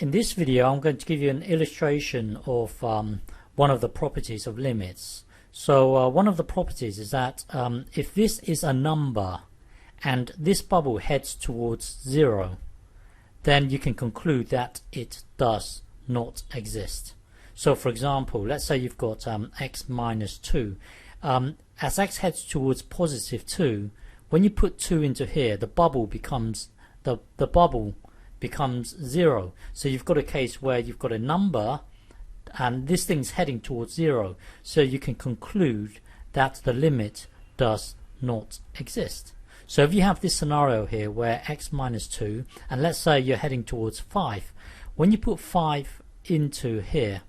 In this video I'm going to give you an illustration of one of the properties of limits. So one of the properties is that if this is a number and this bubble heads towards 0, then you can conclude that it does not exist. So for example, let's say you've got x minus 2. As x heads towards positive 2, when you put 2 into here, the bubble becomes the bubble becomes 0. So you've got a case where you've got a number and this thing's heading towards 0, so you can conclude that the limit does not exist. So if you have this scenario here where x minus 2, and let's say you're heading towards 5, when you put 5 into here,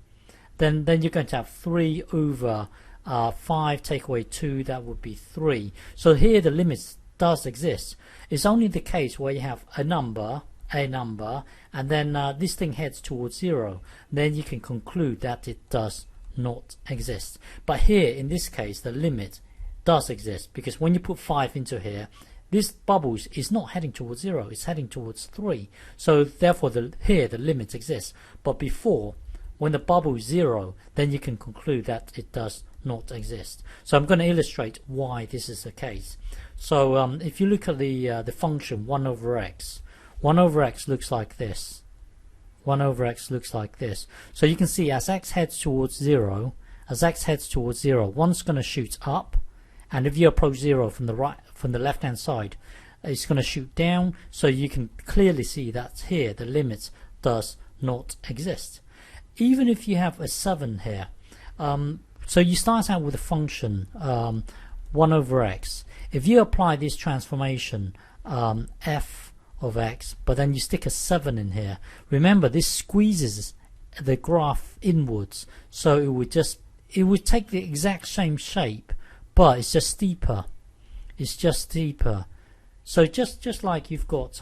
then you're going to have 3 over 5 take away 2, that would be 3. So here the limit does exist. It's only the case where you have a number, and then this thing heads towards 0, then you can conclude that it does not exist. But here in this case the limit does exist, because when you put 5 into here, this bubble is not heading towards 0, it's heading towards 3. So therefore here the limit exists. But before, when the bubble is 0, then you can conclude that it does not exist. So I'm going to illustrate why this is the case. So if you look at the function 1 over x, 1 over x looks like this. 1 over x looks like this. So you can see as x heads towards 0, one's going to shoot up, and if you approach 0 from the left hand side, it's going to shoot down. So you can clearly see that here the limit does not exist. Even if you have a 7 here, so you start out with a function 1 over x. If you apply this transformation f of x, but then you stick a 7 in here, remember this squeezes the graph inwards, so it would take the exact same shape, but it's just steeper. So just like you've got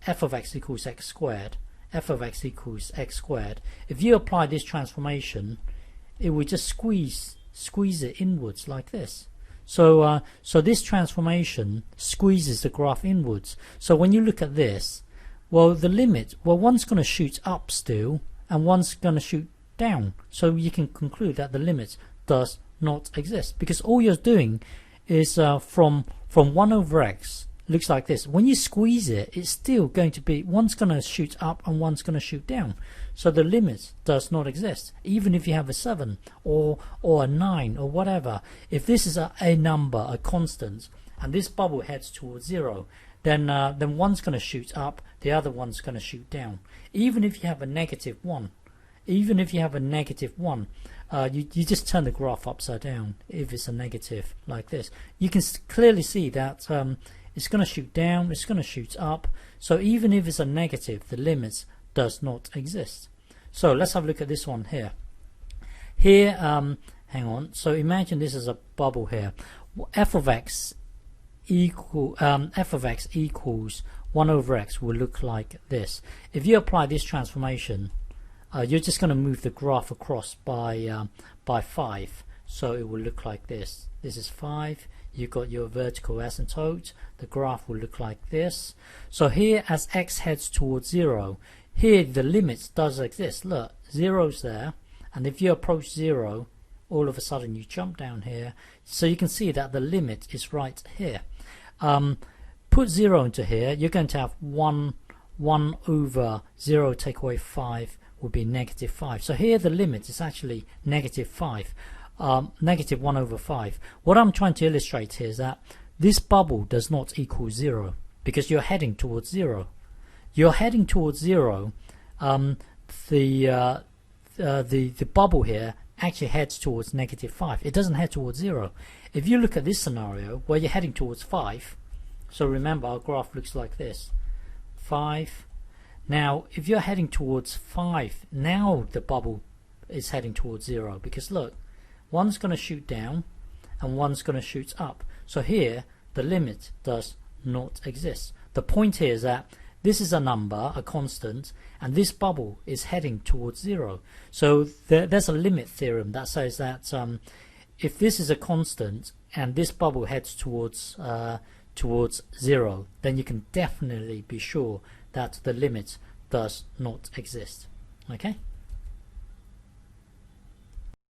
f of x equals x squared, f of x equals x squared, if you apply this transformation, it would just squeeze it inwards like this. So this transformation squeezes the graph inwards. So when you look at this, well, the limit, well, one's going to shoot up still and one's going to shoot down. So you can conclude that the limit does not exist, because all you're doing is from 1 over x looks like this. When you squeeze it, it's still going to be, one's going to shoot up and one's going to shoot down. So the limit does not exist, even if you have a 7 or a 9 or whatever. If this is a number, a constant, and this bubble heads towards 0, then one's going to shoot up, the other one's going to shoot down. Even if you have a negative 1, you just turn the graph upside down if it's a negative like this. You can clearly see that it's going to shoot down, it's going to shoot up. So even if it's a negative, the limit does not exist. So let's have a look at this one here. Here, hang on. So imagine this is a bubble here. f of x equals 1 over x will look like this. If you apply this transformation, you're just going to move the graph across by 5. So it will look like this. This is 5. You've got your vertical asymptote. The graph will look like this. So here, as x heads towards 0, here the limit does exist. Look, 0's there, and if you approach 0, all of a sudden you jump down here. So you can see that the limit is right here. Put 0 into here, you're going to have 1 over 0 take away 5 will be negative 5. So here the limit is actually negative 5. Negative 1 over 5. What I'm trying to illustrate here is that this bubble does not equal 0, because you're heading towards 0. You're heading towards 0. The bubble here actually heads towards negative 5. It doesn't head towards 0. If you look at this scenario where you're heading towards 5, so remember our graph looks like this. 5. Now if you're heading towards 5, now the bubble is heading towards 0, because look, one's going to shoot down and one's going to shoot up. So here the limit does not exist. The point here is that this is a number, a constant, and this bubble is heading towards 0. So there's a limit theorem that says that if this is a constant and this bubble heads towards 0, then you can definitely be sure that the limit does not exist. Okay.